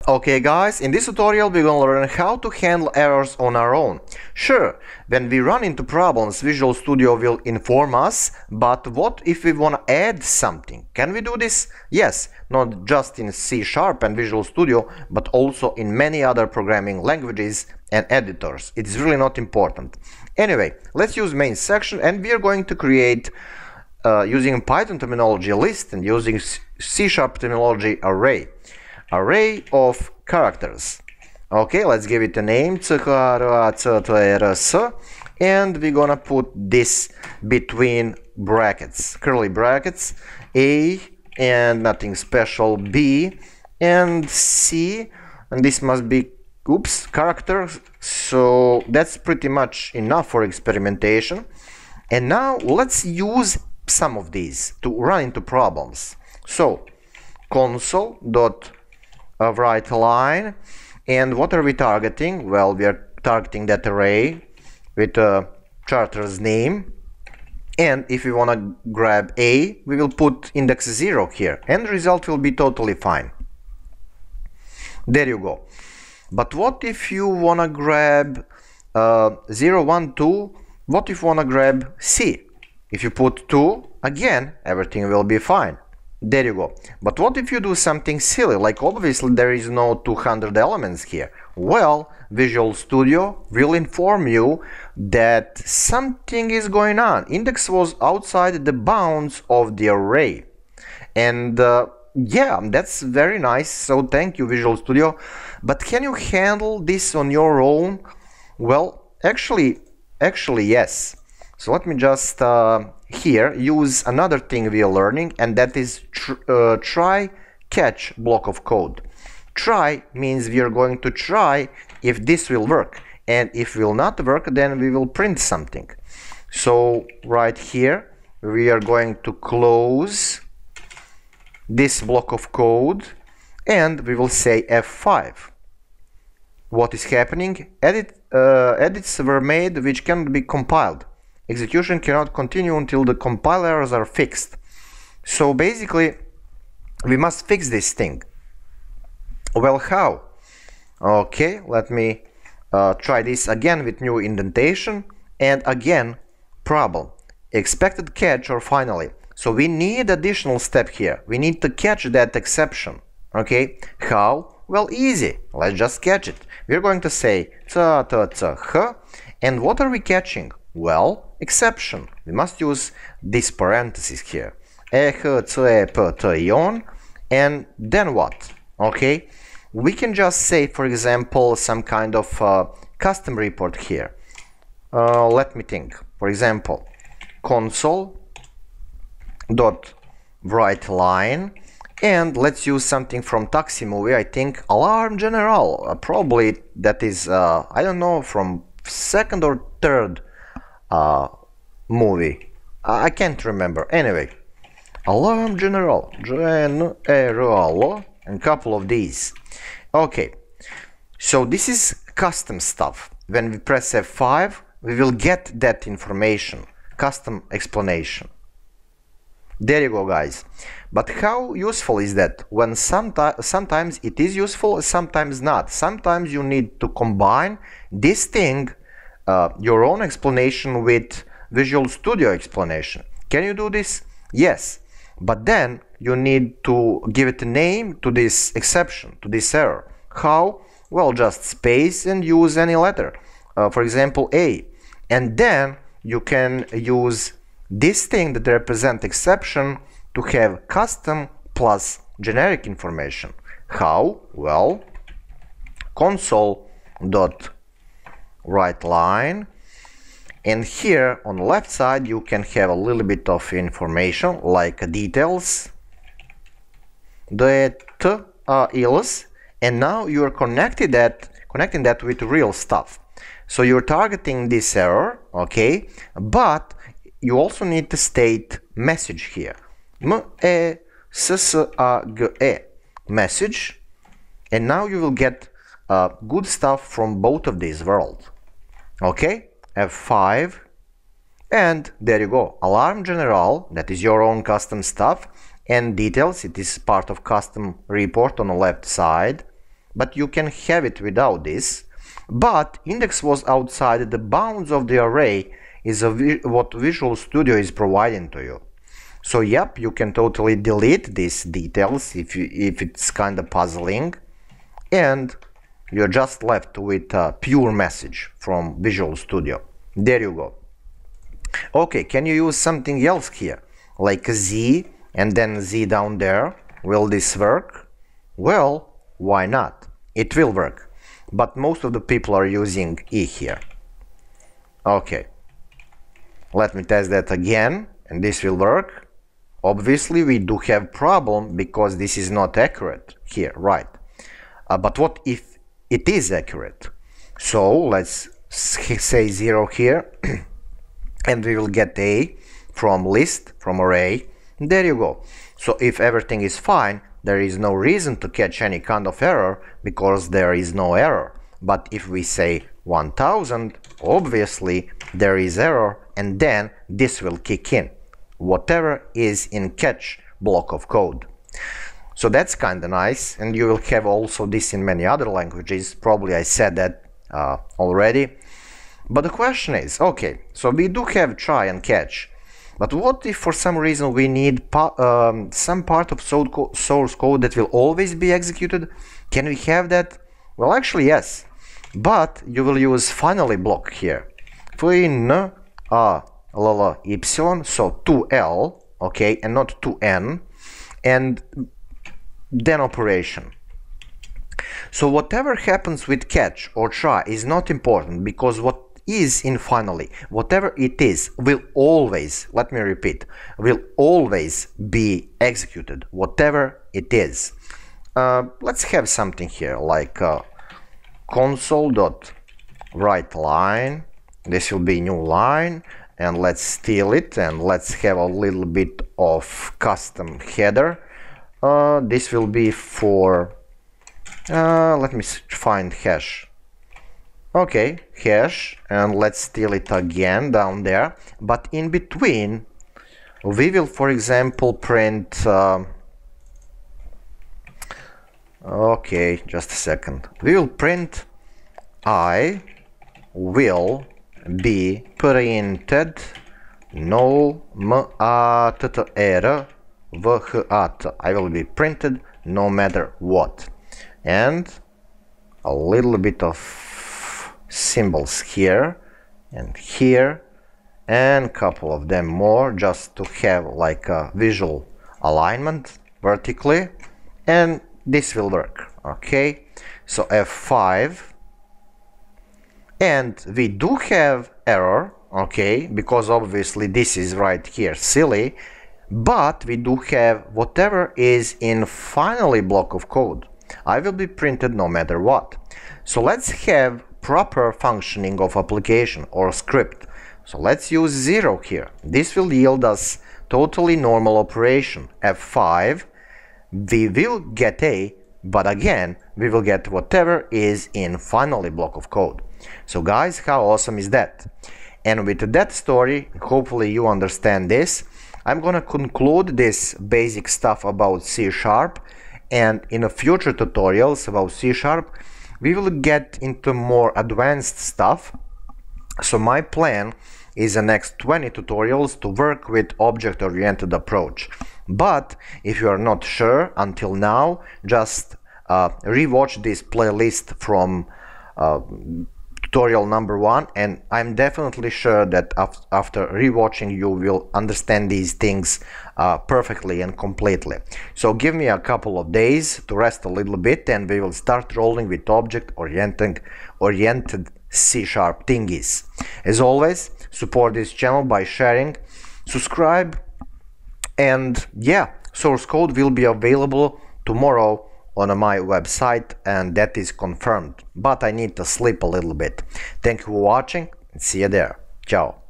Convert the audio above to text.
Okay guys, in this tutorial we're gonna learn how to handle errors on our own. Sure, when we run into problems, Visual Studio will inform us, but what if we wanna add something? Can we do this? Yes, not just in C# and Visual Studio, but also in many other programming languages and editors. It's really not important. Anyway, let's use main section, and we are going to create using Python terminology a list and using C# terminology array of characters. Okay, let's give it a name, and we're gonna put this between brackets, curly brackets, A and nothing special, B and C, and this must be characters. So that's pretty much enough for experimentation. And now let's use some of these to run into problems. So console.write line, and what are we targeting? Well, we are targeting that array with a character's name, and if we want to grab A, we will put index 0 here, and the result will be totally fine. There you go. But what if you want to grab 0, 1, 2? What if you want to grab C? If you put 2, again, everything will be fine. There you go. But what if you do something silly, like obviously there is no 200 elements here? Well, Visual Studio will inform you that something is going on. Index was outside the bounds of the array. And yeah, that's very nice. So thank you, Visual Studio. But can you handle this on your own? Well, actually yes. So let me just here use another thing we are learning, and that is try catch block of code. Try means we are going to try if this will work, and if it will not work, then we will print something. So right here we are going to close this block of code, and we will say F5. What is happening? Edits were made which can be compiled. Execution cannot continue until the compilers are fixed. So basically we must fix this thing. Well, how? Okay, let me try this again with new indentation, and again problem, expected catch or finally. So we need additional step here. We need to catch that exception. Okay, how? Well, easy. Let's just catch it. We're going to say and what are we catching? Well, exception. We must use this parenthesis here. And then what? Okay, we can just say, for example, some kind of custom report here. Let me think. For example, console.write line, and let's use something from Taxi movie. I think Alarm General. Probably that is I don't know, from second or third movie. I can't remember. Anyway, Alarm General, and a couple of these. Okay, so this is custom stuff. When we press F5, we will get that information, custom explanation. There you go, guys. But how useful is that? When sometimes it is useful, sometimes not. Sometimes you need to combine this thing, your own explanation, with Visual Studio explanation. Can you do this? Yes. But then you need to give it a name to this exception, to this error. How? Well, just space and use any letter. For example, A. And then you can use this thing that represents exception to have custom plus generic information. How? Well, console.write line, and here on the left side you can have a little bit of information like details, details, and now you are connecting that with real stuff. So you're targeting this error, okay, but you also need to state message here, message, and now you will get good stuff from both of these worlds. Okay, F5, and there you go. Alarm General, that is your own custom stuff, and details, it is part of custom report on the left side. but you can have it without this. But index was outside the bounds of the array is what Visual Studio is providing to you. So yep, you can totally delete these details if it's kind of puzzling, and you're just left with a pure message from Visual Studio. There you go. Okay, can you use something else here, like a Z and then Z down there? Will this work? Well, why not? It will work, but most of the people are using E here. Okay, let me test that again, and this will work. Obviously, we do have problem because this is not accurate here, right? But what if it is accurate? So let's say 0 here, and we will get A from list, from array. There you go. So if everything is fine, there is no reason to catch any kind of error because there is no error. But if we say 1000, obviously there is error, and then this will kick in, whatever is in catch block of code. So that's kind of nice, and you will have also this in many other languages. Probably I said that already. But the question is, okay, so we do have try and catch, but what if for some reason we need some part of source code that will always be executed? Can we have that? Well, actually yes, but you will use finally block here. Fin a l y, so 2l, okay, and not 2n, and then operation. So whatever happens with catch or try is not important, because what is in finally, whatever it is, will always, let me repeat, will always be executed, whatever it is. Let's have something here like console.writeLine. This will be new line, and let's steal it, and let's have a little bit of custom header. This will be for let me find hash. Okay, hash, and let's steal it again down there, but in between we will, for example, print okay, just a second, we will print I will be printed no matter what. I will be printed no matter what, and a little bit of symbols here and here, and a couple of them more, just to have like a visual alignment vertically, and this will work. Okay, so F5, and we do have error, okay, because obviously this is right here silly, but we do have whatever is in finally block of code. I will be printed no matter what. So let's have proper functioning of application or script. So let's use 0 here. This will yield us totally normal operation. F5, we will get A, but again we will get whatever is in finally block of code. So guys, how awesome is that? And with that story, hopefully you understand this. I'm gonna conclude this basic stuff about C#, and in a future tutorials about C#, we will get into more advanced stuff. So my plan is the next 20 tutorials to work with object-oriented approach. But if you are not sure until now, just rewatch this playlist from tutorial number 1, and I'm definitely sure that after rewatching you will understand these things perfectly and completely. So give me a couple of days to rest a little bit, and we will start rolling with object-oriented C# thingies. As always, support this channel by sharing, subscribe, and yeah, source code will be available tomorrow on my website, and that is confirmed, but I need to sleep a little bit. Thank you for watching, and see you there. Ciao.